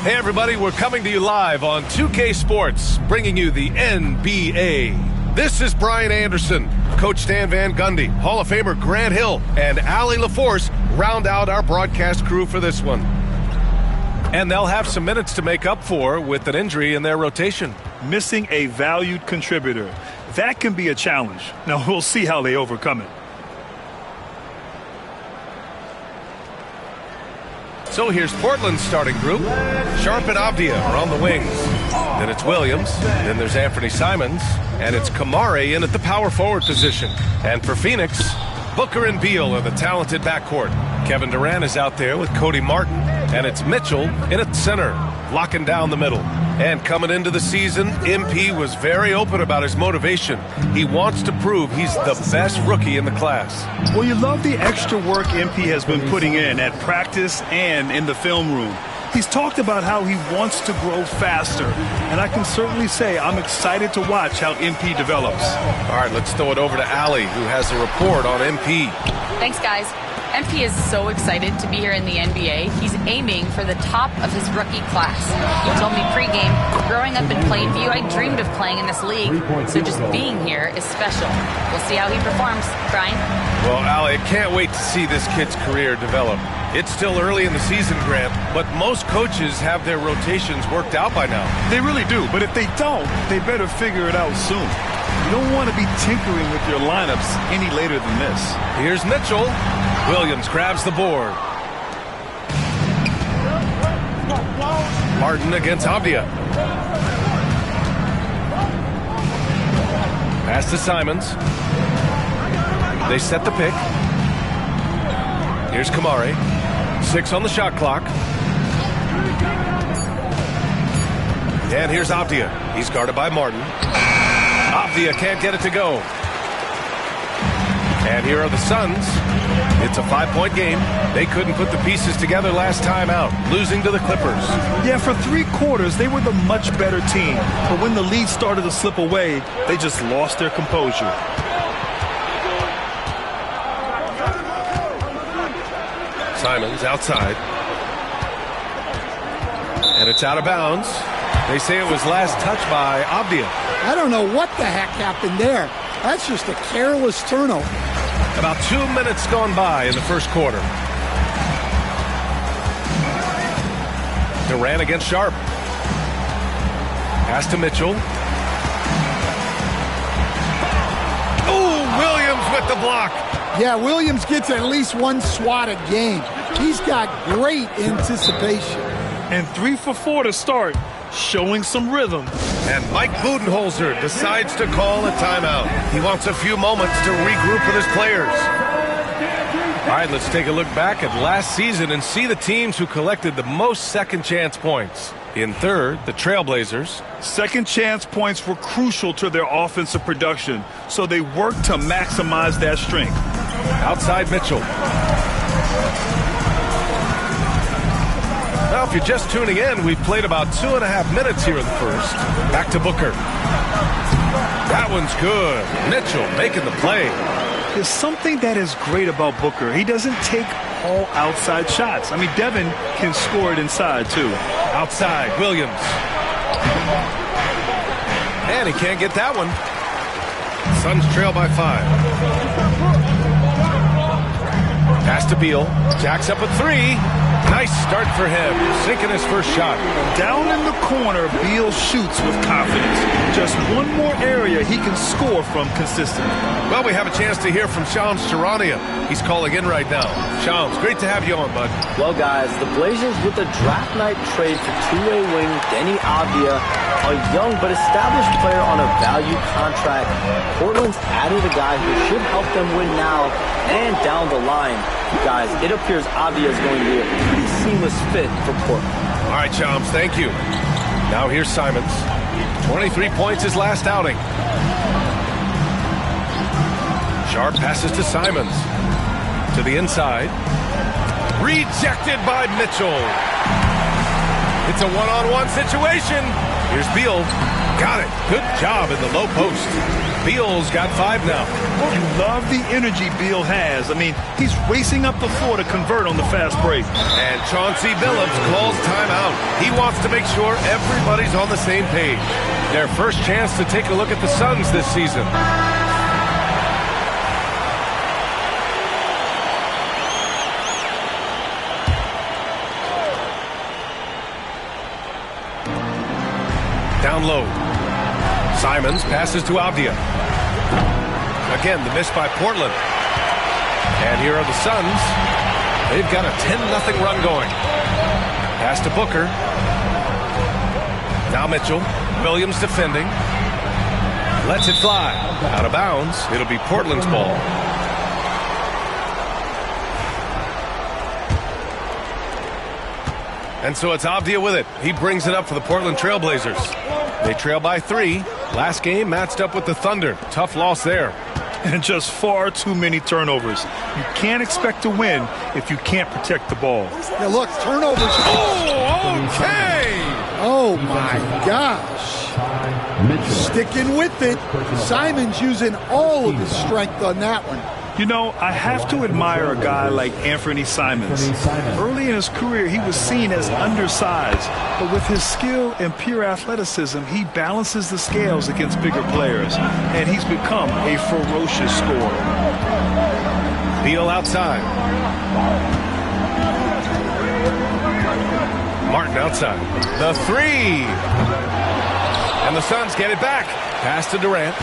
Hey everybody, we're coming to you live on 2K Sports, bringing you the NBA. This is Brian Anderson, Coach Stan Van Gundy, Hall of Famer Grant Hill, and Allie LaForce round out our broadcast crew for this one. And they'll have some minutes to make up for with an injury in their rotation. Missing a valued contributor. That can be a challenge. Now we'll see how they overcome it. So here's Portland's starting group. Sharp and Avdia are on the wings. Then it's Williams. Then there's Anthony Simons. And it's Kamare in at the power forward position. And for Phoenix, Booker and Beal are the talented backcourt. Kevin Durant is out there with Cody Martin. And it's Mitchell in at center, locking down the middle. And coming into the season, MP was very open about his motivation. He wants to prove he's the best rookie in the class. Well, you love the extra work MP has been putting in at practice and in the film room. He's talked about how he wants to grow faster, and I can certainly say I'm excited to watch how MP develops. All right, let's throw it over to Allie, who has a report on MP. Thanks, guys. MP is so excited to be here in the NBA. He's aiming for the top of his rookie class. He told me pregame, growing up in Plainview, I dreamed of playing in this league, so just being here is special. We'll see how he performs. Brian? Well, Allie, I can't wait to see this kid's career develop. It's still early in the season, Grant, but most coaches have their rotations worked out by now. They really do, but if they don't, they better figure it out soon. You don't want to be tinkering with your lineups any later than this. Here's Mitchell. Williams grabs the board. Martin against Avdia. Pass to Simons. They set the pick. Here's Kamare. 6 on the shot clock. And here's Avdia. He's guarded by Martin. Avdia can't get it to go. And here are the Suns. It's a 5-point game. They couldn't put the pieces together last time out, losing to the Clippers. Yeah, for 3 quarters, they were the much better team. But when the lead started to slip away, they just lost their composure. Simons outside. And it's out of bounds. They say it was last touched by Avdia. I don't know what the heck happened there. That's just a careless turnover. About 2 minutes gone by in the first quarter. Durant against Sharp. Pass to Mitchell. Ooh, Williams with the block. Yeah, Williams gets at least one swat a game. He's got great anticipation. And 3 for 4 to start, showing some rhythm. And Mike Budenholzer decides to call a timeout. He wants a few moments to regroup with his players. All right, let's take a look back at last season and see the teams who collected the most second chance points. In third, the Trailblazers. Second chance points were crucial to their offensive production, so they worked to maximize that strength. Outside Mitchell. Now, if you're just tuning in, we've played about 2.5 minutes here in the first. Back to Booker. That one's good. Mitchell making the play. There's something that is great about Booker. He doesn't take all outside shots. I mean, Devin can score it inside, too. Outside, Williams. And he can't get that one. Suns trail by 5. Pass to Beal. Jacks up a 3. Nice start for him, sinking his first shot. Down in the corner, Beal shoots with confidence. Just one more area he can score from consistently. Well, we have a chance to hear from Shams Charania. He's calling in right now. Shams, great to have you on, bud. Well, guys, the Blazers with a draft night trade for two-way wing Denny Avdia, a young but established player on a value contract. Portland's added a guy who should help them win now and down the line. Guys, it appears Avdia is going to be a pretty seamless fit for Portland. All right, Shams, thank you. Now here's Simons. 23 points his last outing. Sharp passes to Simons. To the inside. Rejected by Mitchell. It's a one-on-one situation. Here's Beal. Got it. Good job in the low post. Beal's got 5 now. You love the energy Beal has. I mean, he's racing up the floor to convert on the fast break. And Chauncey Billups calls timeout. He wants to make sure everybody's on the same page. Their first chance to take a look at the Suns this season. Down low. Simons passes to Avdia. Again, the miss by Portland. And here are the Suns. They've got a 10-0 run going. Pass to Booker. Now Mitchell. Williams defending. Lets it fly. Out of bounds. It'll be Portland's ball. And so it's Avdia with it. He brings it up for the Portland Trailblazers. They trail by 3. Last game matched up with the Thunder. Tough loss there. And just far too many turnovers. You can't expect to win if you can't protect the ball. Yeah, look, turnovers. Oh, okay. Oh, my gosh. Sticking with it. Simons using all of his strength on that one. You know, I have to admire a guy like Anthony Simons. Early in his career, he was seen as undersized, but with his skill and pure athleticism, he balances the scales against bigger players, and he's become a ferocious scorer. Beal outside. Martin outside. The 3. And the Suns get it back. Pass to Durant.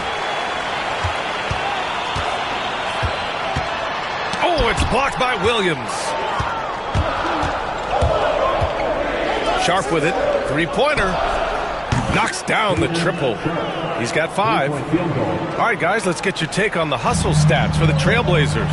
Oh, it's blocked by Williams. Sharp with it. 3-pointer. Knocks down the triple. He's got 5. All right, guys, let's get your take on the hustle stats for the Trailblazers.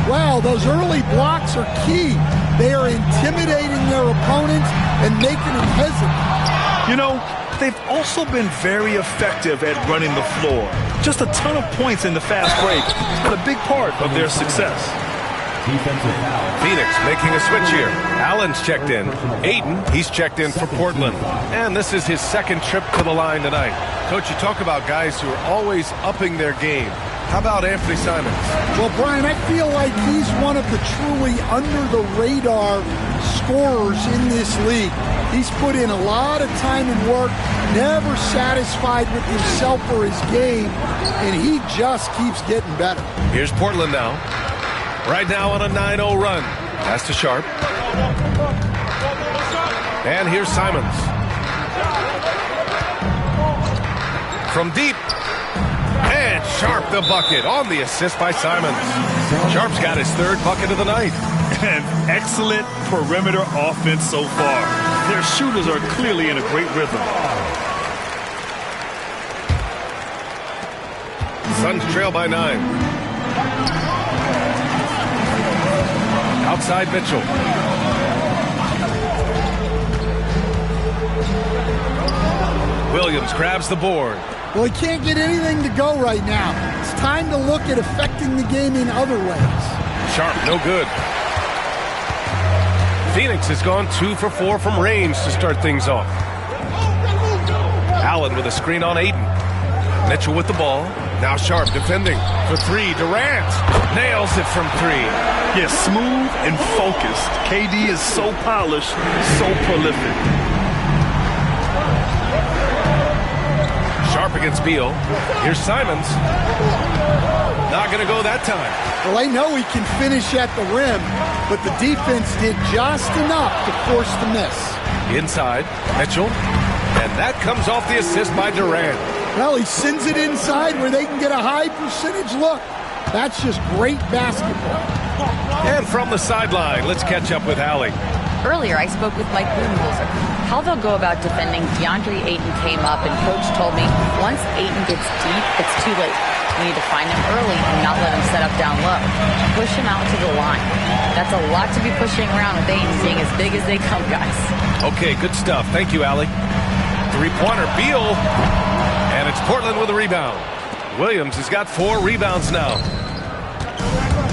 Wow, those early blocks are key. They are intimidating their opponents and making them hesitant. You know, they've also been very effective at running the floor. Just a ton of points in the fast break. It's been a big part of their success. Phoenix making a switch here. Allen's checked in. Ayton, he's checked in for Portland. And this is his second trip to the line tonight. Coach, you talk about guys who are always upping their game. How about Anthony Simons? Well, Brian, I feel like he's one of the truly under-the-radar scorers in this league. He's put in a lot of time and work, never satisfied with himself or his game, and he just keeps getting better. Here's Portland now. Right now on a 9-0 run. Pass to Sharp. And here's Simons. From deep. And Sharp the bucket on the assist by Simons. Sharp's got his 3rd bucket of the night. And excellent perimeter offense so far. Their shooters are clearly in a great rhythm. Suns trail by 9. Outside Mitchell. Williams grabs the board. Well, he can't get anything to go right now. It's time to look at affecting the game in other ways. Sharp, no good. Phoenix has gone 2 for 4 from range to start things off. Allen with a screen on Ayton. Mitchell with the ball. Now Sharp defending for 3. Durant nails it from 3. Yes, smooth and focused. KD is so polished, so prolific. Sharp against Beal. Here's Simons. Not going to go that time. Well, I know he can finish at the rim, but the defense did just enough to force the miss. Inside, Mitchell. And that comes off the assist by Durant. Well, he sends it inside where they can get a high percentage look. That's just great basketball. And from the sideline, let's catch up with Allie. Earlier, I spoke with Mike Budenholzer. How they'll go about defending DeAndre Ayton came up, and Coach told me once Ayton gets deep, it's too late. We need to find him early and not let him set up down low. Push him out to the line. That's a lot to be pushing around with Ayton being as big as they come, guys. Okay, good stuff. Thank you, Allie. 3-pointer, Beal. And it's Portland with a rebound. Williams has got 4 rebounds now.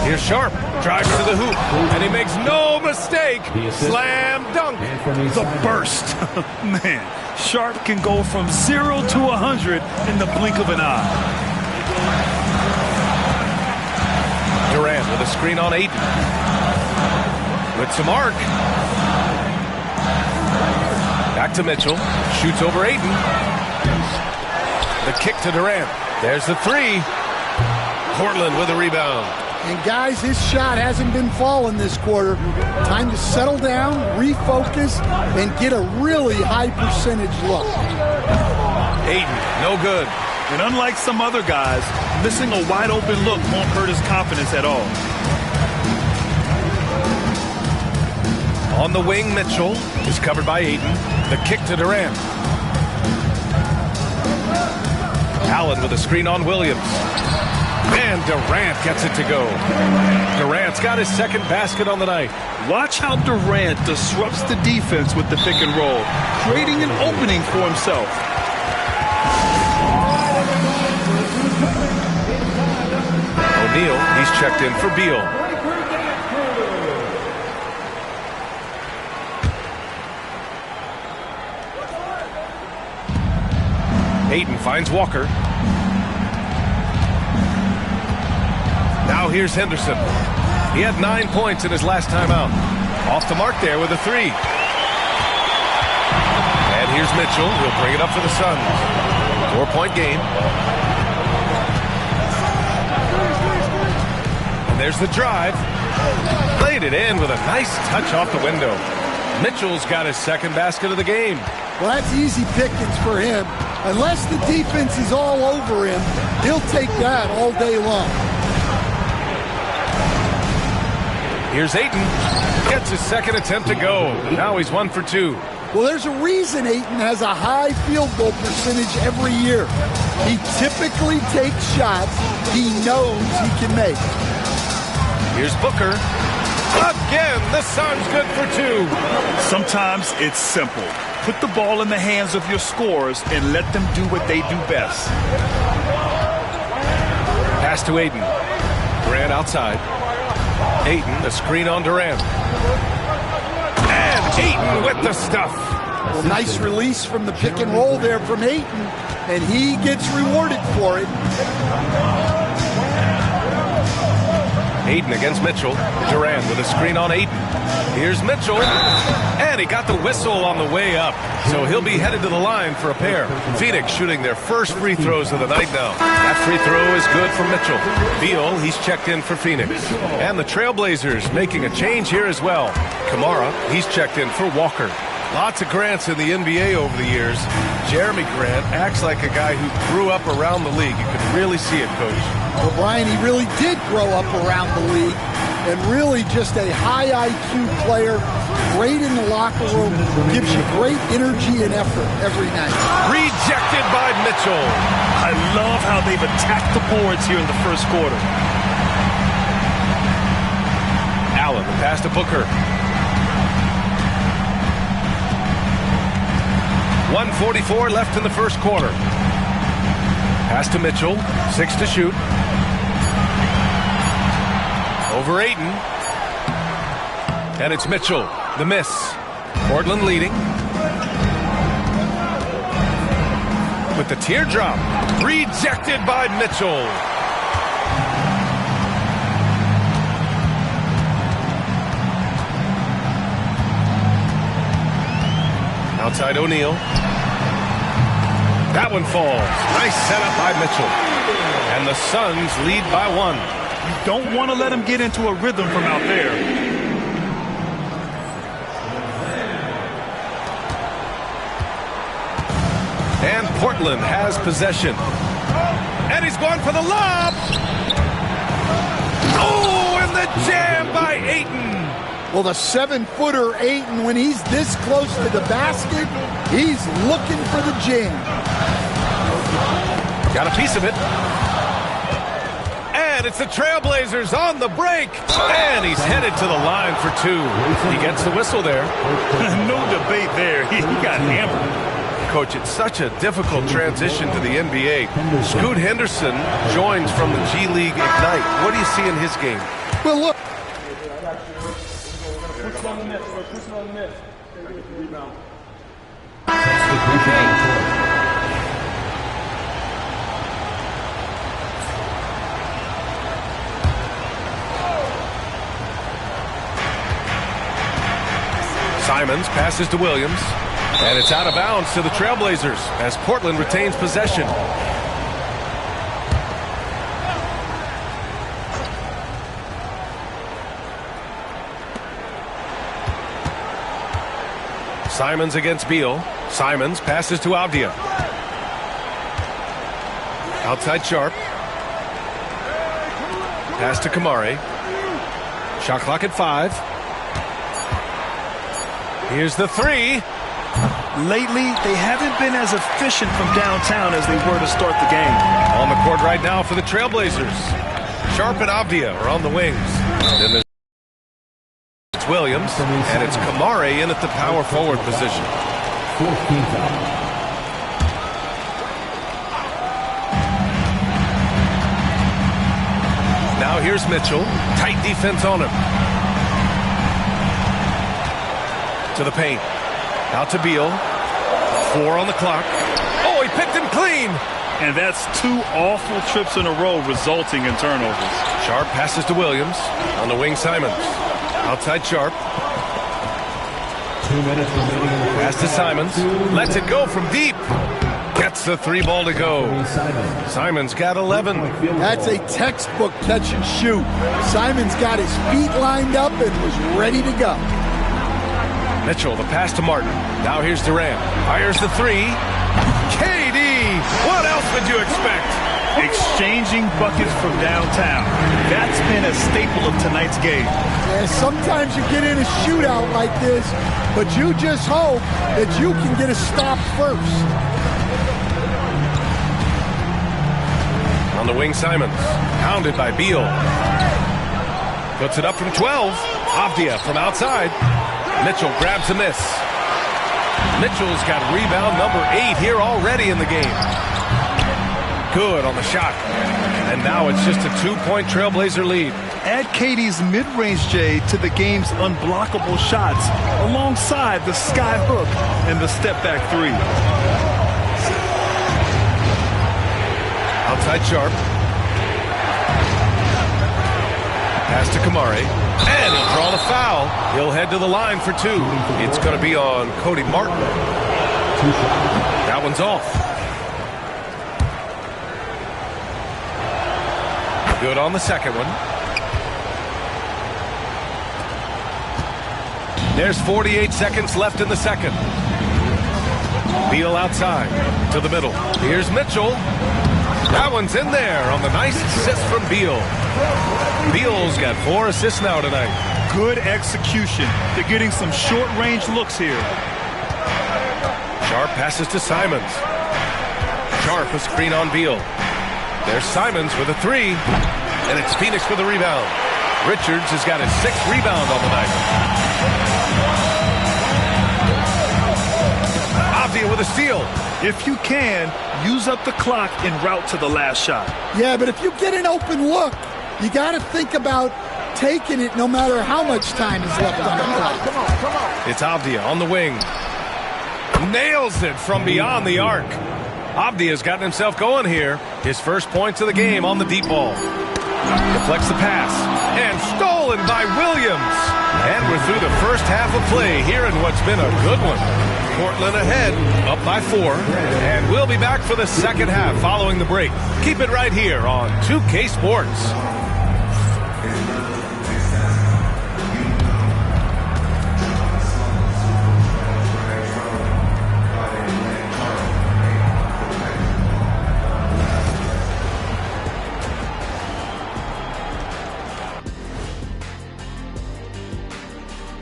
Here's Sharp, drives to the hoop, and he makes no mistake. Slam dunk. The burst. Man, Sharp can go from 0 to 100 in the blink of an eye. Durant with a screen on Ayton. With some arc. Back to Mitchell. Shoots over Ayton. The kick to Durant. There's the three. Portland with a rebound. And guys, his shot hasn't been falling this quarter. Time to settle down, refocus, and get a really high percentage look. Ayton, no good. And unlike some other guys, missing a wide open look won't hurt his confidence at all. On the wing, Mitchell is covered by Ayton. The kick to Durant. Allen with a screen on Williams. And Durant gets it to go. Durant's got his second basket on the night. Watch how Durant disrupts the defense with the pick and roll, creating an opening for himself. O'Neal, he's checked in for Beal. Ayton finds Walker. Now here's Henderson. He had 9 points in his last time out. Off the mark there with a three. And here's Mitchell. He'll bring it up for the Suns. 4-point game. And there's the drive. Played it in with a nice touch off the window. Mitchell's got his second basket of the game. Well, that's easy pickings for him. Unless the defense is all over him, he'll take that all day long. Here's Ayton. Gets his second attempt to go. Now he's 1 for 2. Well, there's a reason Ayton has a high field goal percentage every year. He typically takes shots he knows he can make. Here's Booker. Again, the Suns good for 2. Sometimes it's simple. Put the ball in the hands of your scorers and let them do what they do best. Pass to Ayton. Durant outside. Ayton, the screen on Durant. And Ayton with the stuff. Well, nice release from the pick and roll there from Ayton, and he gets rewarded for it. Ayton against Mitchell. Durant with a screen on Ayton. Here's Mitchell. And he got the whistle on the way up. So he'll be headed to the line for a pair. Phoenix shooting their first free throws of the night now. That free throw is good for Mitchell. Beal, he's checked in for Phoenix. And the Trailblazers making a change here as well. Kamara, he's checked in for Walker. Lots of Grants in the NBA over the years. Jeremy Grant acts like a guy who grew up around the league. You can really see it, Coach. Well, Brian, he really did grow up around the league, and really just a high IQ player, great in the locker room, gives you great energy and effort every night. Rejected by Mitchell. I love how they've attacked the boards here in the first quarter. Allen, the pass to Booker. 1:44 left in the first quarter. Pass to Mitchell, 6 to shoot. Over Ayton. And it's Mitchell, the miss. Portland leading. With the teardrop. Rejected by Mitchell. Outside O'Neal. That one falls. Nice setup by Mitchell. And the Suns lead by 1. You don't want to let him get into a rhythm from out there. And Portland has possession. And he's going for the lob. Oh, and the jam by Ayton. Well, the 7-footer Ayton, when he's this close to the basket, he's looking for the jam. Got a piece of it. And it's the Trailblazers on the break. And he's headed to the line for 2. He gets the whistle there. No debate there. He got hammered. Coach, it's such a difficult transition to the NBA. Scoot Henderson joins from the G League Ignite. What do you see in his game? Well, look. Simons passes to Williams, and it's out of bounds to the Trailblazers as Portland retains possession. Simons against Beal. Simons passes to Avdia. Outside Sharp. Pass to Kamari. Shot clock at 5. Here's the 3. Lately, they haven't been as efficient from downtown as they were to start the game. On the court right now for the Trailblazers. Sharp and Avdia are on the wings. Then there's Williams, and it's Kamari in at the power forward position. Now here's Mitchell. Tight defense on him. To the paint. Out to Beal. 4 on the clock. Oh, he picked him clean. And that's 2 awful trips in a row resulting in turnovers. Sharp passes to Williams. On the wing, Simons. Outside Sharp. 2 minutes remaining in the pass to Simons. Lets it go from deep. Gets the 3 ball to go. Simons got 11. That's a textbook catch and shoot. Simons got his feet lined up and was ready to go. Mitchell, the pass to Martin. Now here's Durant. Fires the 3. KD! What else would you expect? Exchanging buckets from downtown. That's been a staple of tonight's game. Yeah, sometimes you get in a shootout like this, but you just hope that you can get a stop first. On the wing, Simons. Pounded by Beal. Puts it up from 12. Avdia from outside. Mitchell grabs a miss. Mitchell's got rebound number 8 here already in the game. Good on the shot. And now it's just a 2-point Trailblazer lead. Add KD's mid-range J to the game's unblockable shots alongside the sky hook and the step-back 3. Outside Sharp. Pass to Kamari. And he'll draw the foul. He'll head to the line for 2. It's going to be on Cody Martin. That one's off. Good on the second one. There's 48 seconds left in the second. Beal outside to the middle. Here's Mitchell. That one's in there on the nice assist from Beal. Beal's got 4 assists now tonight. Good execution. They're getting some short-range looks here. Sharp passes to Simons. Sharp a screen on Beal. There's Simons with a 3. And it's Phoenix with a rebound. Richards has got his 6th rebound on the night. Avdia with a steal. If you can, use up the clock en route to the last shot. Yeah, but if you get an open look, you got to think about taking it no matter how much time is left on the clock. Come on. It's Avdia on the wing. Nails it from beyond the arc. Avdia's gotten himself going here. His first points of the game on the deep ball. Deflects the pass. And stolen by Williams. And we're through the first half of play here in what's been a good one. Portland ahead, up by 4. And we'll be back for the second half following the break. Keep it right here on 2K Sports.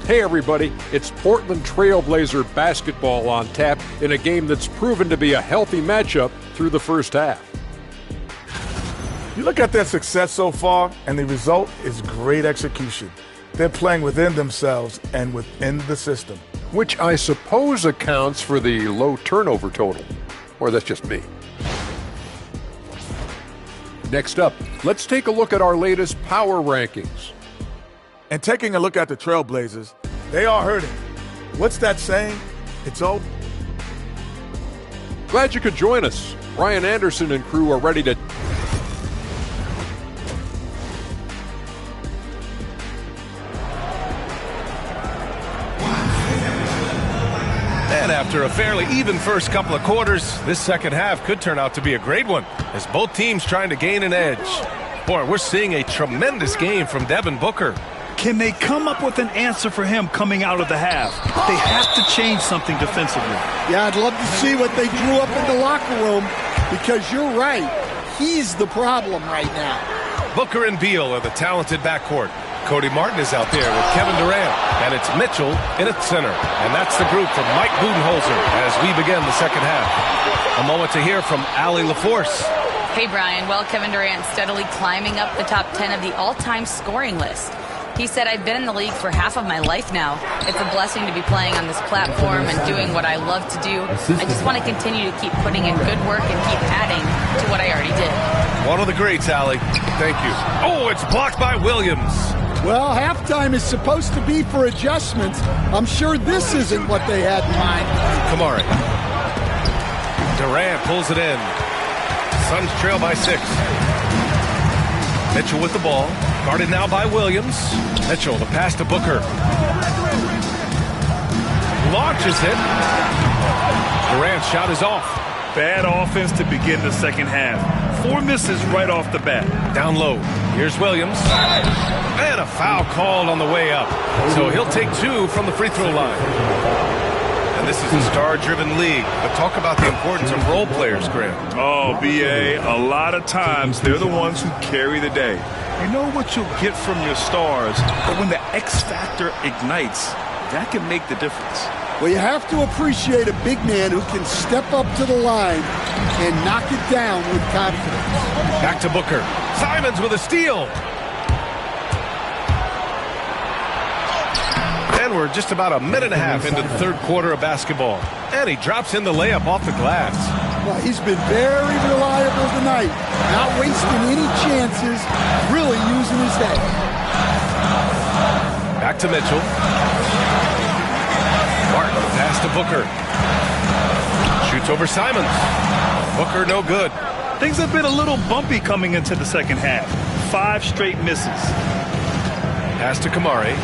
Hey everybody, it's Portland Trailblazer basketball on tap in a game that's proven to be a healthy matchup through the first half. You look at their success so far, and the result is great execution. They're playing within themselves and within the system. Which I suppose accounts for the low turnover total. Or that's just me. Next up, let's take a look at our latest power rankings. And taking a look at the Trailblazers, they are hurting. What's that saying? It's over. Glad you could join us. Ryan Anderson and crew are ready to... And after a fairly even first couple of quarters, this second half could turn out to be a great one as both teams trying to gain an edge. Boy, we're seeing a tremendous game from Devin Booker. Can they come up with an answer for him coming out of the half? They have to change something defensively. Yeah, I'd love to see what they drew up in the locker room because you're right. He's the problem right now. Booker and Beal are the talented backcourt. Cody Martin is out there with Kevin Durant, and it's Mitchell in at center. And that's the group from Mike Budenholzer as we begin the second half. A moment to hear from Allie LaForce. Hey, Brian. Well, Kevin Durant steadily climbing up the top 10 of the all-time scoring list. He said, I've been in the league for half of my life now. It's a blessing to be playing on this platform and doing what I love to do. I just want to continue to keep putting in good work and keep adding to what I already did. One of the greats, Allie. Thank you. Oh, it's blocked by Williams. Well, halftime is supposed to be for adjustments. I'm sure this isn't what they had in mind. Kamari. Durant pulls it in. Suns trail by 6. Mitchell with the ball. Guarded now by Williams. Mitchell, the pass to Booker. Launches it. Durant's shot is off. Bad offense to begin the second half. 4 misses right off the bat. Down low. Here's Williams. And a foul called on the way up. So he'll take 2 from the free throw line. And this is a star-driven league. But talk about the importance of role players, Graham. Oh, B.A., a lot of times they're the ones who carry the day. You know what you'll get from your stars, but when the X factor ignites, that can make the difference. Well, you have to appreciate a big man who can step up to the line and knock it down with confidence. Back to Booker. Simons with a steal. And we're just about a minute and a half into the third quarter of basketball. And he drops in the layup off the glass. Well, he's been very reliable tonight. Not wasting any chances, really using his head. Back to Mitchell. Martin, pass to Booker. Shoots over Simons. Booker, no good. Things have been a little bumpy coming into the second half. 5 straight misses. Pass to Kamari.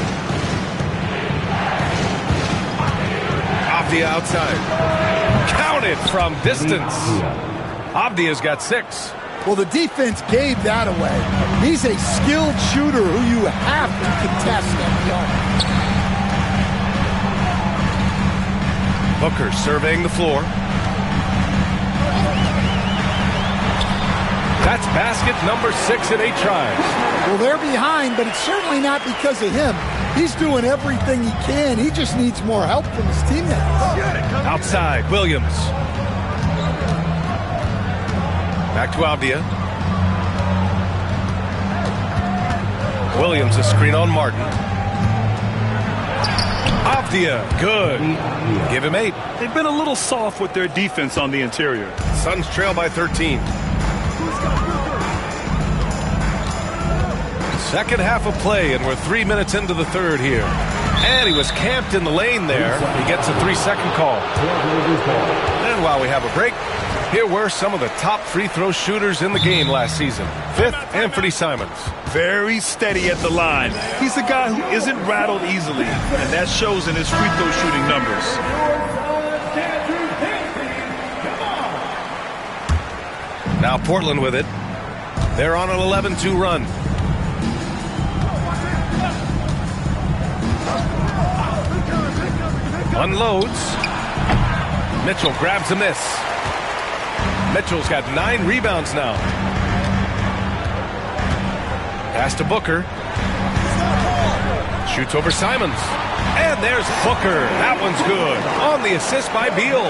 Avdia outside. Counted from distance. Avdia's got 6. Well, the defense gave that away. He's a skilled shooter who you have to contest that yard. Booker surveying the floor. That's basket number 6 in 8 tries. Well, they're behind, but it's certainly not because of him. He's doing everything he can. He just needs more help from his teammates. Outside, Williams. Back to Avdia. Williams, a screen on Martin. Avdia, good. Give him 8. They've been a little soft with their defense on the interior. Suns trail by 13. Second half of play, and we're 3 minutes into the third here. And he was camped in the lane there. He gets a 3-second call. And while we have a break, here were some of the top free throw shooters in the game last season. 5th, Anthony Simons. Very steady at the line. He's a guy who isn't rattled easily, and that shows in his free throw shooting numbers. Now Portland with it. They're on an 11-2 run. Unloads. Mitchell grabs a miss. Mitchell's got 9 rebounds now. Pass to Booker. Shoots over Simons. And there's Booker. That one's good. On the assist by Beal.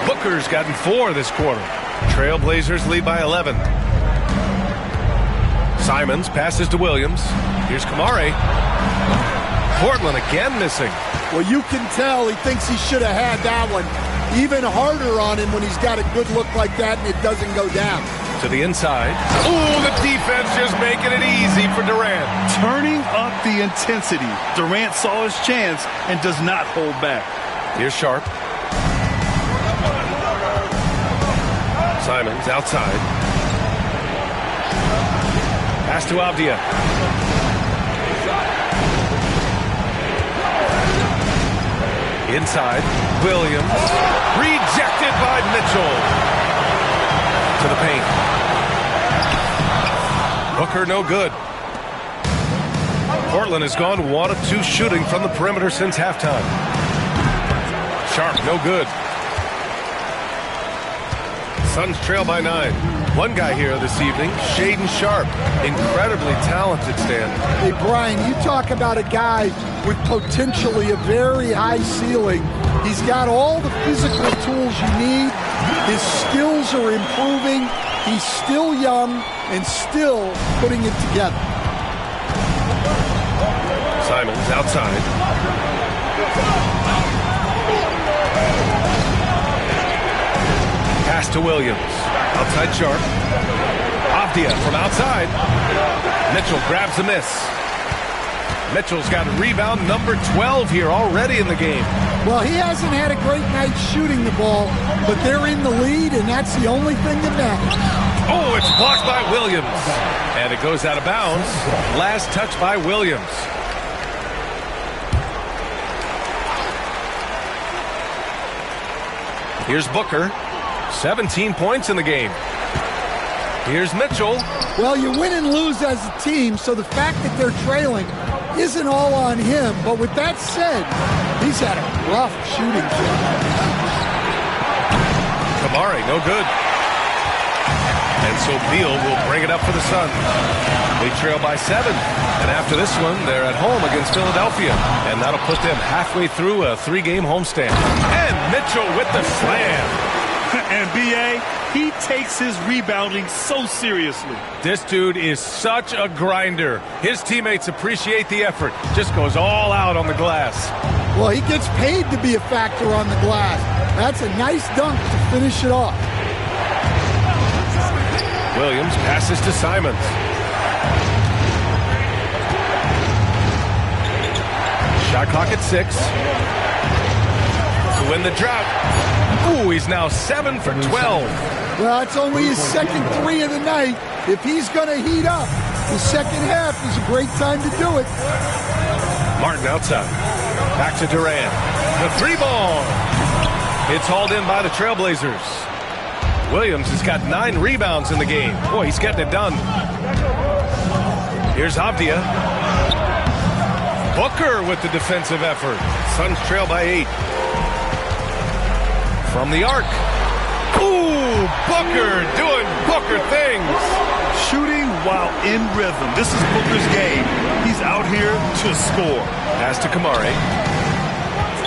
Booker's gotten 4 this quarter. Trailblazers lead by 11. Simons passes to Williams. Here's Kamari. Portland again missing. Well, you can tell he thinks he should have had that one. Even harder on him when he's got a good look like that and it doesn't go down. To the inside. Ooh, the defense just making it easy for Durant. Turning up the intensity. Durant saw his chance and does not hold back. Here's Sharp. Simons outside. Pass to Avdia. Inside. Williams. Rejected by Mitchell. To the paint. Booker no good. Portland has gone 1 of 2 shooting from the perimeter since halftime. Sharp no good. Suns trail by 9. One guy here this evening, Shaedon Sharp. Incredibly talented, Stan. Hey, Brian, you talk about a guy with potentially a very high ceiling. He's got all the physical tools you need. His skills are improving. He's still young and still putting it together. Simons outside. Pass to Williams. Outside Sharp. Avdia from outside. Mitchell grabs a miss. Mitchell's got rebound number 12 here already in the game. Well, he hasn't had a great night shooting the ball, but they're in the lead, and that's the only thing that matters. Oh, it's blocked by Williams. And it goes out of bounds. Last touch by Williams. Here's Booker. 17 points in the game. Here's Mitchell. Well, you win and lose as a team, so the fact that they're trailing isn't all on him. But with that said, he's had a rough shooting game. Kamari, no good. And so Beal will bring it up for the Suns. They trail by 7. And after this one, they're at home against Philadelphia. And that'll put them halfway through a 3-game homestand. And Mitchell with the slam. And B.A., he takes his rebounding so seriously. This dude is such a grinder. His teammates appreciate the effort. Just goes all out on the glass. Well, he gets paid to be a factor on the glass. That's a nice dunk to finish it off. Williams passes to Simons. Shot clock at 6. To win the drought. Ooh, he's now 7 for 12. Well, it's only his second 3 of the night. If he's going to heat up, the second half is a great time to do it. Martin outside. Back to Durant. The 3-ball. It's hauled in by the Trailblazers. Williams has got 9 rebounds in the game. Boy, he's getting it done. Here's Avdia. Booker with the defensive effort. Suns trail by 8. From the arc. Ooh, Booker doing Booker things. Shooting while in rhythm. This is Booker's game. He's out here to score. Pass to Kamari.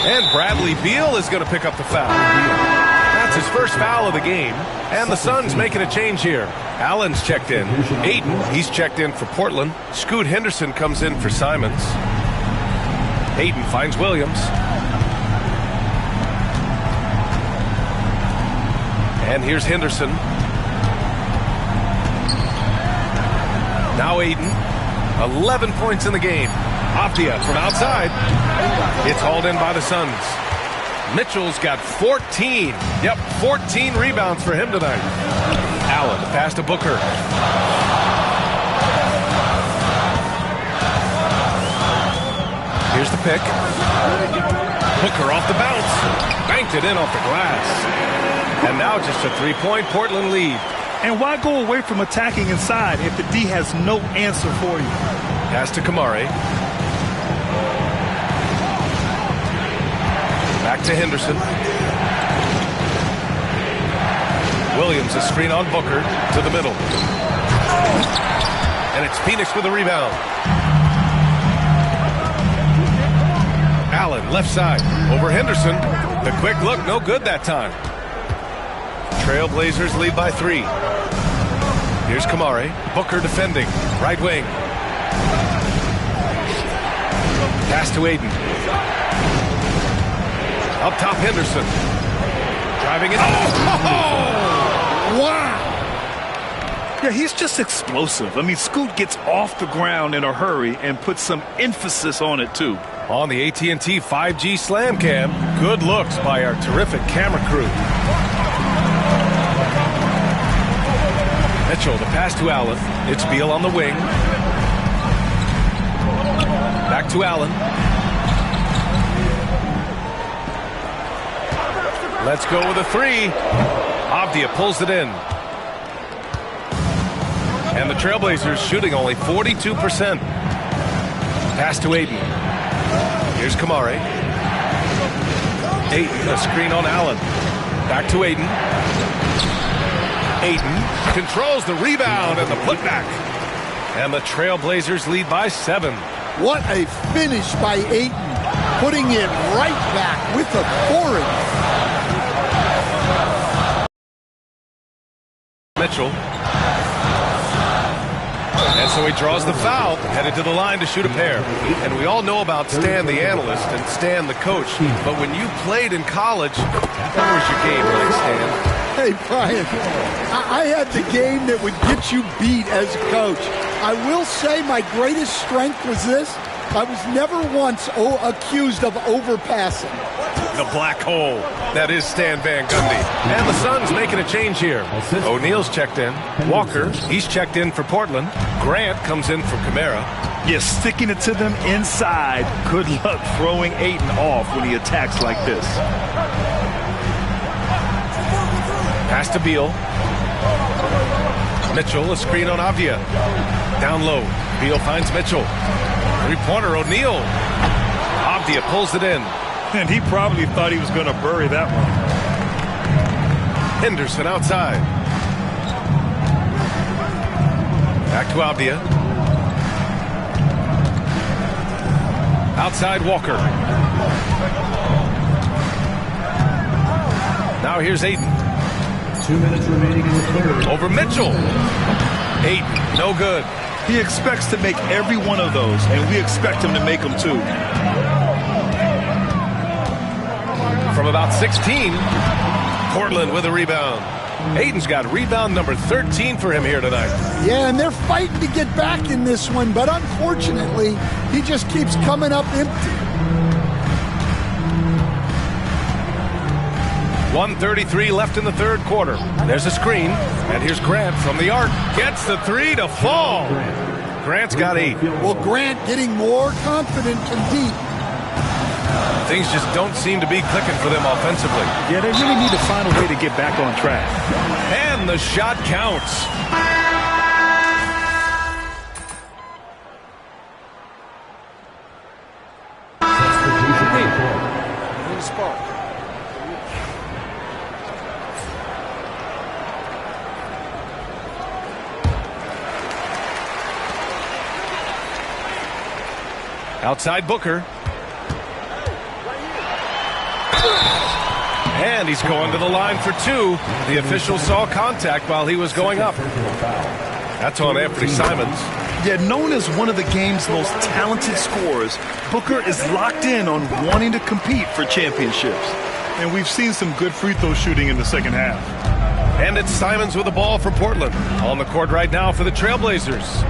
And Bradley Beal is going to pick up the foul. That's his first foul of the game. And the Suns making a change here. Allen's checked in. Ayton, he's checked in for Portland. Scoot Henderson comes in for Simons. Ayton finds Williams. And here's Henderson. Now Ayton. 11 points in the game. Avdia from outside. It's hauled in by the Suns. Mitchell's got 14. Yep, 14 rebounds for him tonight. Allen, pass to Booker. Here's the pick. Booker off the bounce. Banked it in off the glass. And now just a 3-point Portland lead. And why go away from attacking inside if the D has no answer for you? Pass to Kamari. Back to Henderson. Williams a screen on Booker to the middle. And it's Phoenix with a rebound. Allen left side over Henderson. The quick look, no good that time. Trailblazers lead by 3. Here's Kamari. Booker defending. Right wing. Pass to Ayton. Up top, Henderson. Driving it. Oh! Wow! Yeah, he's just explosive. I mean, Scoot gets off the ground in a hurry and puts some emphasis on it, too. On the AT&T 5G Slam Cam, good looks by our terrific camera crew. Mitchell, the pass to Allen. It's Beal on the wing. Back to Allen. Let's go with a three. Avdia pulls it in. And the Trailblazers shooting only 42%. Pass to Aiden. Here's Kamare. Aiden, a screen on Allen. Back to Aiden. Aiden controls the rebound and the putback. And the Trailblazers lead by 7. What a finish by Ayton, putting it right back with authority. Mitchell. And so he draws the foul, headed to the line to shoot a pair. And we all know about Stan the analyst and Stan the coach. But when you played in college, that was your game, like Stan. Hey, Brian, I had the game that would get you beat as a coach. I will say my greatest strength was this. I was never once accused of overpassing. The black hole. That is Stan Van Gundy. And the Suns making a change here. O'Neal's checked in. Walker, he's checked in for Portland. Grant comes in for Kamara. Yeah, sticking it to them inside. Good luck throwing Ayton off when he attacks like this. Pass to Beal. Mitchell, a screen on Avdia. Down low. Beal finds Mitchell. Three-pointer, O'Neal. Avdia pulls it in. And he probably thought he was going to bury that one. Henderson outside. Back to Avdia. Outside Walker. Now here's Aiden. 2 minutes remaining in the third. Over Mitchell. Aiden, no good. He expects to make every one of those, and we expect him to make them too. From about 16, Portland with a rebound. Aiden's got rebound number 13 for him here tonight. Yeah, and they're fighting to get back in this one, but unfortunately, he just keeps coming up empty. 1:33 left in the third quarter. There's a screen, and here's Grant from the arc. Gets the three to fall. Grant's got 8. Well, Grant getting more confident from deep. Things just don't seem to be clicking for them offensively. Yeah, they really need to find a way to get back on track. And the shot counts. Outside Booker. And he's going to the line for 2. The official saw contact while he was going up. That's on Anthony Simons. Yeah, known as one of the game's most talented scorers, Booker is locked in on wanting to compete for championships. And we've seen some good free throw shooting in the second half. And it's Simons with the ball for Portland. On the court right now for the Trailblazers.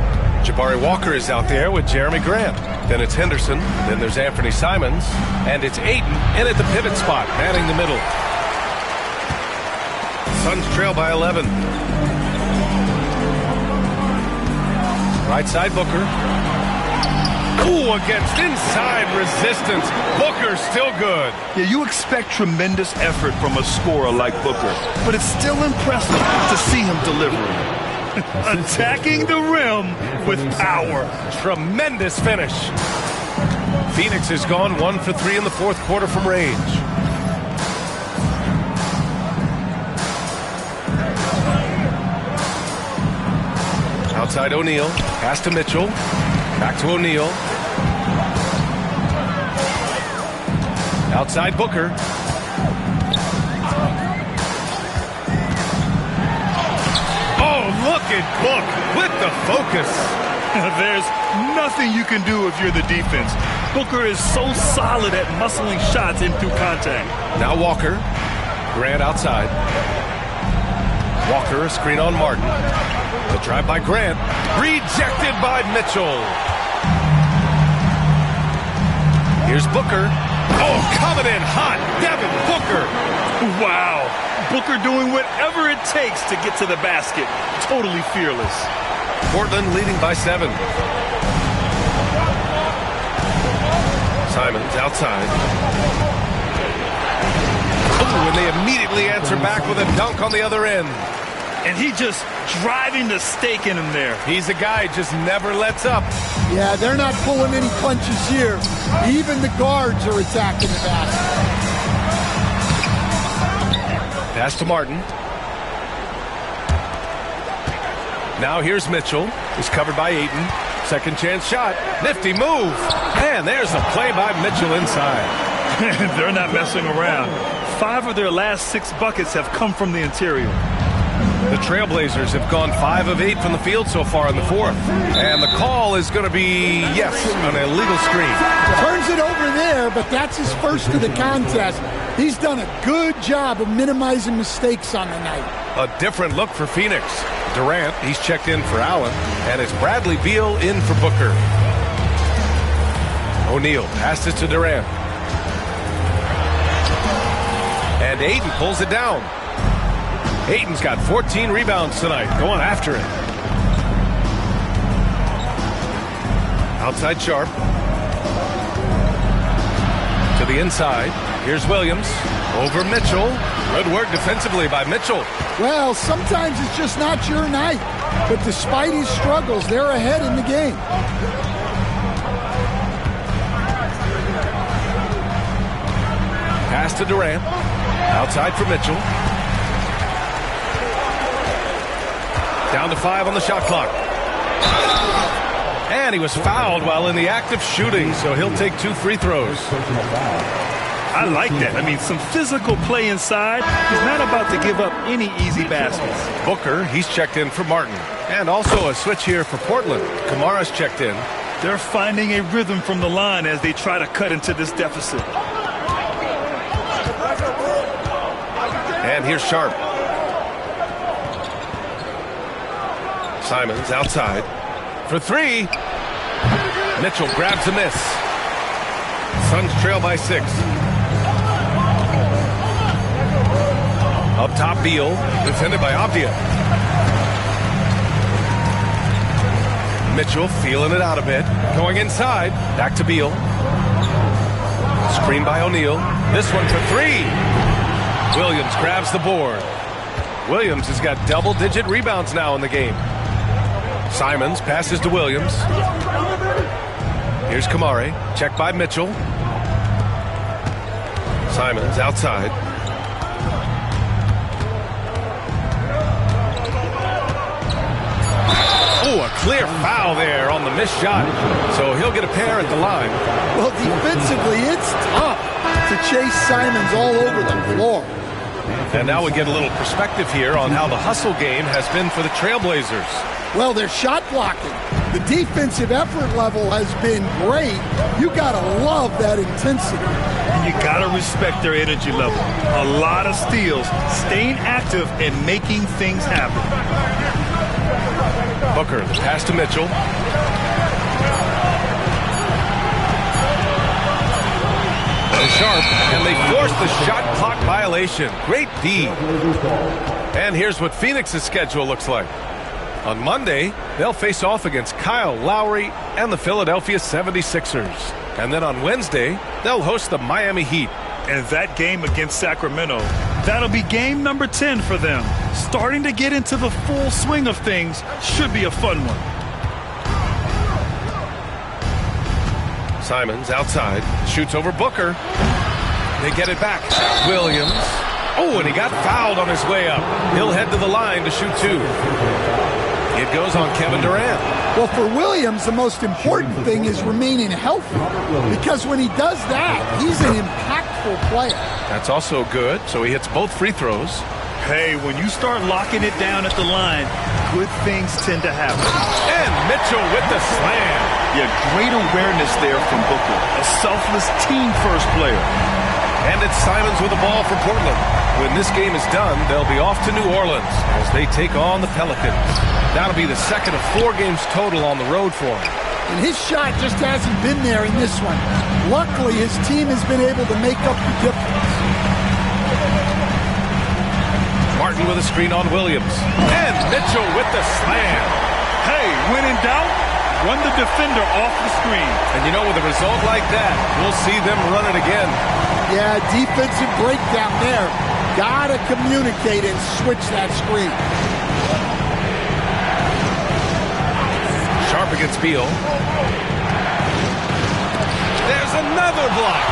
Jabari Walker is out there with Jeremy Grant. Then it's Henderson. Then there's Anthony Simons. And it's Ayton in at the pivot spot, manning the middle. Suns trail by 11. Right side Booker. Ooh, against inside resistance. Booker's still good. Yeah, you expect tremendous effort from a scorer like Booker, but it's still impressive to see him delivering. Attacking the rim with power. Tremendous finish. Phoenix has gone 1 for 3 in the fourth quarter from range. Outside O'Neal. Pass to Mitchell. Back to O'Neal. Outside Booker. Look at Book with the focus. There's nothing you can do if you're the defense. Booker is so solid at muscling shots in through contact. Now Walker. Grant outside. Walker, a screen on Martin. The drive by Grant. Rejected by Mitchell. Here's Booker. Oh, coming in hot. Devin Booker. Wow. Booker doing whatever it takes to get to the basket. Totally fearless. Portland leading by 7. Simons outside. Oh, and they immediately answer back with a dunk on the other end. And he just driving the stake in him there. He's a guy just never lets up. Yeah, they're not pulling any punches here. Even the guards are attacking the basket. Pass to Martin. Now here's Mitchell. He's covered by Ayton. Second chance shot. Nifty move. And there's a play by Mitchell inside. They're not messing around. 5 of their last 6 buckets have come from the interior. The Trailblazers have gone 5 of 8 from the field so far in the 4th. And the call is going to be, yes, an illegal screen. Turns it over there, but that's his first of the contest. He's done a good job of minimizing mistakes on the night. A different look for Phoenix. Durant, he's checked in for Allen. And it's Bradley Beal in for Booker. O'Neal passes to Durant. And Ayton pulls it down. Ayton's got 14 rebounds tonight, going after it. Outside Sharp. To the inside. Here's Williams. Over Mitchell. Good work defensively by Mitchell. Well, sometimes it's just not your night. But despite his struggles, they're ahead in the game. Pass to Durant. Outside for Mitchell. Down to 5 on the shot clock. And he was fouled while in the act of shooting, so he'll take 2 free throws. I like that. I mean, some physical play inside. He's not about to give up any easy baskets. Booker, he's checked in for Martin. And also a switch here for Portland. Kamara's checked in. They're finding a rhythm from the line as they try to cut into this deficit. And here's Sharp. Simons outside for 3. Mitchell grabs a miss. Suns trail by 6. Up top, Beal, defended by Avdia. Mitchell feeling it out a bit. Going inside. Back to Beal. Screen by O'Neal. This one for 3. Williams grabs the board. Williams has got double-digit rebounds now in the game. Simons passes to Williams. Here's Kamari. Checked by Mitchell. Simons outside. Oh, a clear foul there on the missed shot. So he'll get a pair at the line. Well, defensively, it's tough to chase Simons all over the floor. And now we get a little perspective here on how the hustle game has been for the Trailblazers. Well, they're shot blocking. The defensive effort level has been great. You got to love that intensity. And you got to respect their energy level. A lot of steals, staying active and making things happen. Booker, the pass to Mitchell. Sharp, and they force the shot clock violation. Great D. And here's what Phoenix's schedule looks like. On Monday, they'll face off against Kyle Lowry and the Philadelphia 76ers. And then on Wednesday, they'll host the Miami Heat. And that game against Sacramento, that'll be game number 10 for them. Starting to get into the full swing of things. Should be a fun one. Simons outside, shoots over Booker. They get it back. Williams. Oh, and he got fouled on his way up. He'll head to the line to shoot 2. It goes on Kevin Durant. Well, for Williams, the most important thing is remaining healthy. Because when he does that, he's an impactful player. That's also good, so he hits both free throws. Hey, when you start locking it down at the line, good things tend to happen. And Mitchell with the slam. Yeah, great awareness there from Booker. A selfless team-first player. And it's Simons with the ball for Portland. When this game is done, they'll be off to New Orleans as they take on the Pelicans. That'll be the second of 4 games total on the road for him. And his shot just hasn't been there in this one. Luckily, his team has been able to make up the difference. Martin with a screen on Williams. And Mitchell with the slam. Hey, when in doubt, run the defender off the screen. And you know, with a result like that, we'll see them run it again. Yeah, defensive breakdown there. Gotta communicate and switch that screen. Sharp against Beal. There's another block.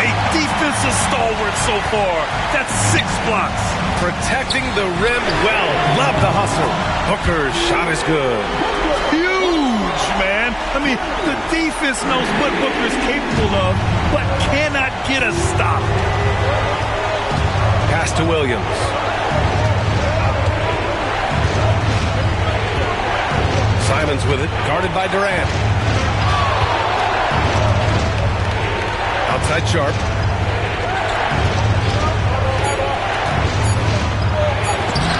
A defensive stalwart so far. That's 6 blocks. Protecting the rim well. Love the hustle. Booker's shot is good. Huge, man. I mean, the defense knows what Booker's capable of, but cannot get a stop. Pass to Williams. Simons with it, guarded by Durant. Outside Sharp.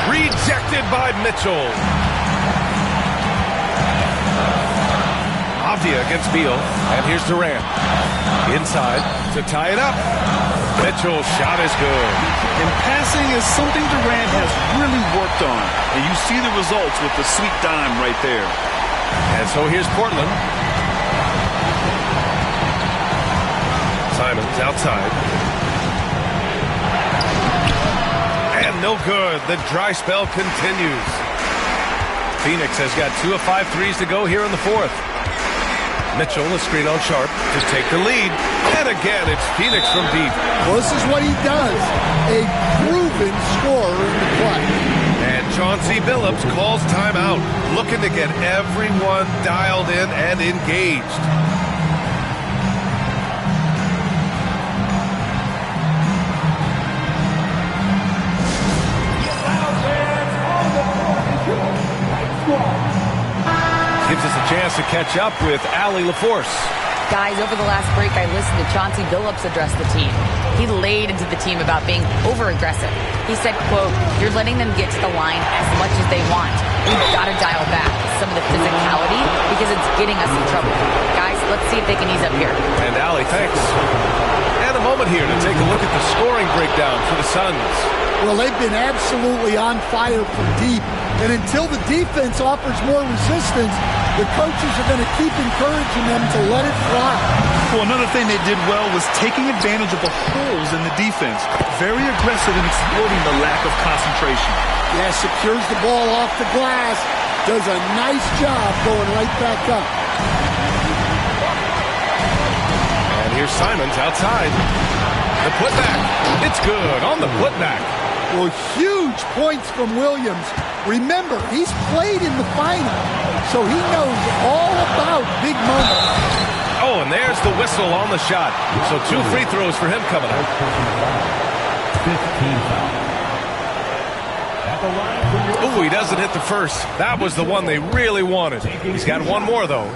Rejected by Mitchell. Avdia against Beal, and here's Durant. Inside to tie it up. Mitchell's shot is good. And passing is something Durant has really worked on. And you see the results with the sweet dime right there. And so here's Portland. Simons outside. And no good. The dry spell continues. Phoenix has got 2 of 5 threes to go here in the 4th. Mitchell, a screen on Sharp to take the lead. And again, it's Phoenix from deep. Well, this is what he does. A proven scorer in the play. And Chauncey Billups calls timeout, looking to get everyone dialed in and engaged. Gives us a chance to catch up with Allie LaForce. Guys, over the last break, I listened to Chauncey Billups address the team. He laid into the team about being over-aggressive. He said, quote, "You're letting them get to the line as much as they want. We've got to dial back some of the physicality because it's getting us in trouble. Guys, let's see if they can ease up here." And Allie, thanks. And a moment here to take a look at the scoring breakdown for the Suns. Well, they've been absolutely on fire from deep. And until the defense offers more resistance, the coaches are going to keep encouraging them to let it fly. Well, another thing they did well was taking advantage of the holes in the defense. Very aggressive in exploiting the lack of concentration. Yeah, secures the ball off the glass. Does a nice job going right back up. And here's Simons outside. The putback. It's good on the putback. Well, huge points from Williams. Remember, he's played in the final, so he knows all about big moments. Oh, and there's the whistle on the shot. So 2 free throws for him coming up. 15 foul. Oh, he doesn't hit the first. That was the one they really wanted. He's got one more, though.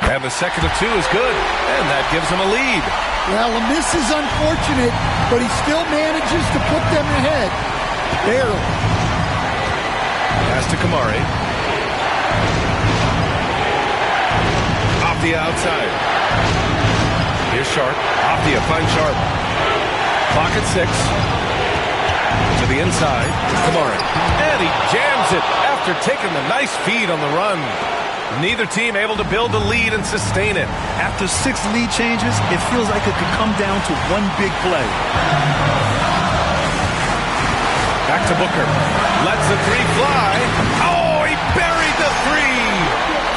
And the second of 2 is good, and that gives him a lead. Well, the miss is unfortunate, but he still manages to put them ahead. Barely. Pass to Kamari. Avdia outside. Here's Sharp. Avdia finds Sharp. Clock at 6. To the inside. Kamari. And he jams it after taking the nice feed on the run. Neither team able to build a lead and sustain it. After 6 lead changes, it feels like it could come down to one big play. Back to Booker. Lets the 3 fly. Oh, he buried the 3.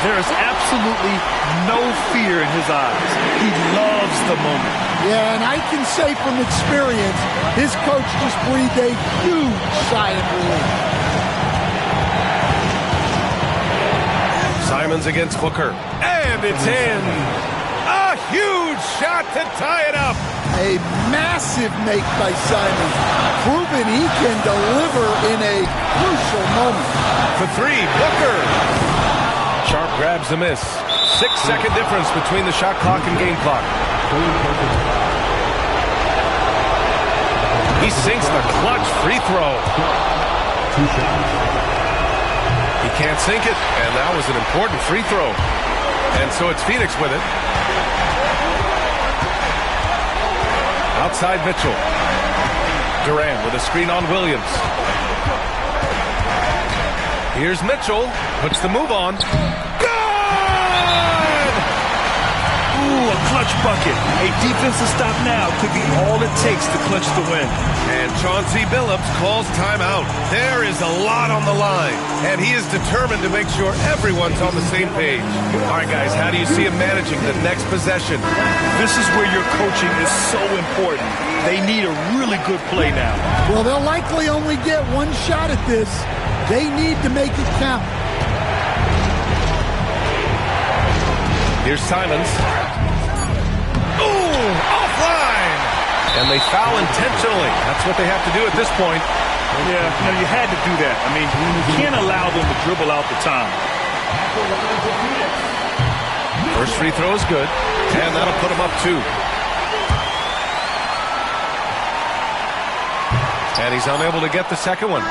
There is absolutely no fear in his eyes. He loves the moment. Yeah, and I can say from experience, his coach just breathed a huge sigh of relief. Simons against Booker. And it's in. A huge shot to tie it up. A massive make by Simons. Proving he can deliver in a crucial moment. For 3, Booker. Sharp grabs the miss. 6-second difference between the shot clock and game clock. sinks the clutch free throw. He can't sink it, and that was an important free throw. And so it's Phoenix with it. Outside Mitchell. Durant with a screen on Williams. Here's Mitchell. Puts the move on. Ooh, a clutch bucket. A defensive stop now could be all it takes to clutch the win. And Chauncey Billups calls timeout. There is a lot on the line, and he is determined to make sure everyone's on the same page. All right, guys, how do you see him managing the next possession? This is where your coaching is so important. They need a really good play now. Well, they'll likely only get one shot at this. They need to make it count. Here's Simons. Ooh, offline! And they foul intentionally. That's what they have to do at this point. Yeah, you had to do that. I mean, you can't allow them to dribble out the time. First free throw is good, and that'll put them up 2. And he's unable to get the second one.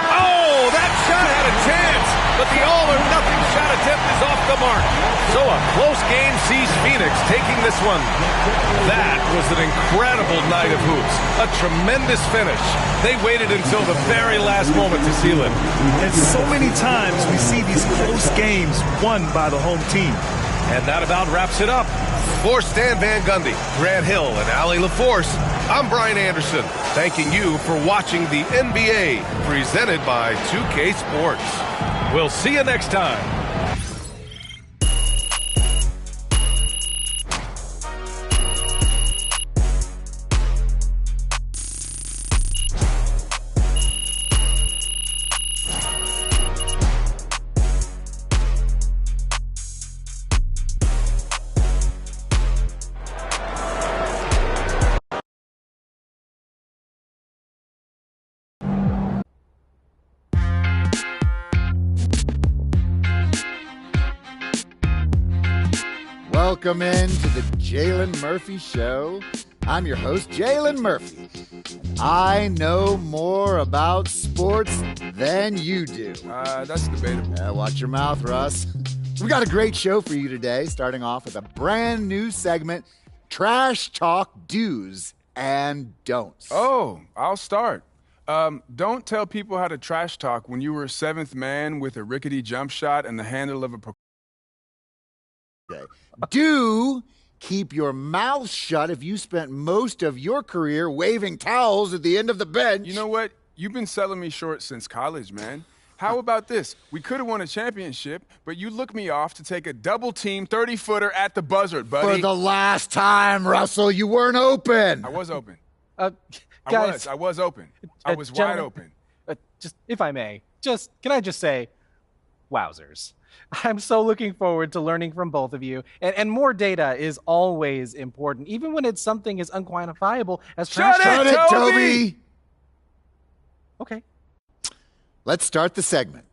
Oh, that shot had a chance, but the all-or-nothing shot attempt is off the mark. So a close game sees Phoenix taking this one. That was an incredible night of hoops. A tremendous finish. They waited until the very last moment to seal it. And so many times we see these close games won by the home team. And that about wraps it up. For Stan Van Gundy, Grant Hill, and Allie LaForce, I'm Brian Anderson, thanking you for watching the NBA, presented by 2K Sports. We'll see you next time. Welcome in to the Jalen Murphy Show. I'm your host, Jalen Murphy. I know more about sports than you do. That's debatable. Watch your mouth, Russ. We got a great show for you today, starting off with a brand new segment, Trash Talk Do's and Don'ts. Oh, I'll start. Don't tell people how to trash talk when you were a seventh man with a rickety jump shot and the handle of a... Do keep your mouth shut if you spent most of your career waving towels at the end of the bench. You know what? You've been selling me short since college, man. How about this? We could have won a championship, but you looked me off to take a double-team 30-footer at the buzzer, buddy. For the last time, Russell, you weren't open. I was open. Guys, I was open. I was wide open. Just, if I may, can I just say, wowzers. I'm so looking forward to learning from both of you. And more data is always important, even when it's something as unquantifiable as Shut it, Toby! Okay. Let's start the segment.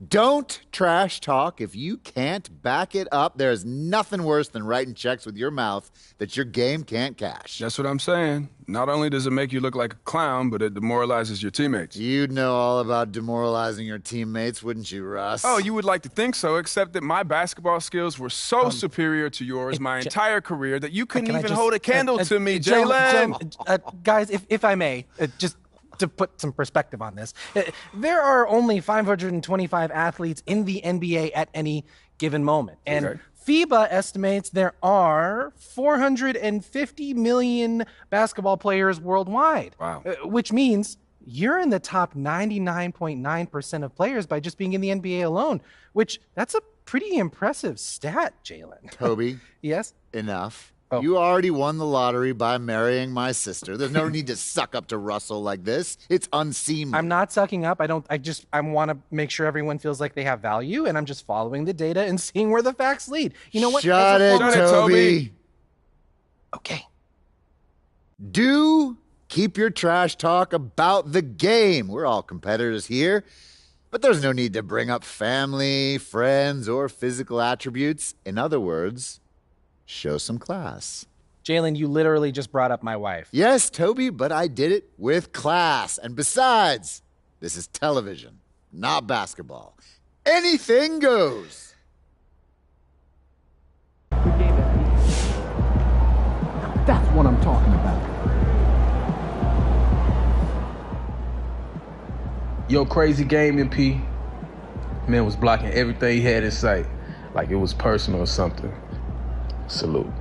Don't trash talk if you can't back it up. There's nothing worse than writing checks with your mouth that your game can't cash. That's what I'm saying. Not only does it make you look like a clown, but it demoralizes your teammates. You'd know all about demoralizing your teammates, wouldn't you, Russ? Oh, you would like to think so, except that my basketball skills were so superior to yours my entire career that you couldn't even hold a candle to me, Jalen. Guys, if I may, just to put some perspective on this, there are only 525 athletes in the NBA at any given moment. And FIBA estimates there are 450 million basketball players worldwide. Wow. Which means you're in the top 99.9% of players by just being in the NBA alone, which that's a pretty impressive stat, Jalen. Toby. Yes? Enough. Oh. You already won the lottery by marrying my sister. There's no need to suck up to Russell like this. It's unseemly. I'm not sucking up. I want to make sure everyone feels like they have value, and I'm just following the data and seeing where the facts lead. You know what? Shut it, Toby. Okay. Do keep your trash talk about the game. We're all competitors here, but there's no need to bring up family, friends, or physical attributes. In other words, show some class. Jalen, you literally just brought up my wife. Yes, Toby, but I did it with class. And besides, this is television, not basketball. Anything goes. That's what I'm talking about. Yo, crazy game, MP. Man was blocking everything he had in sight, like it was personal or something. Salute.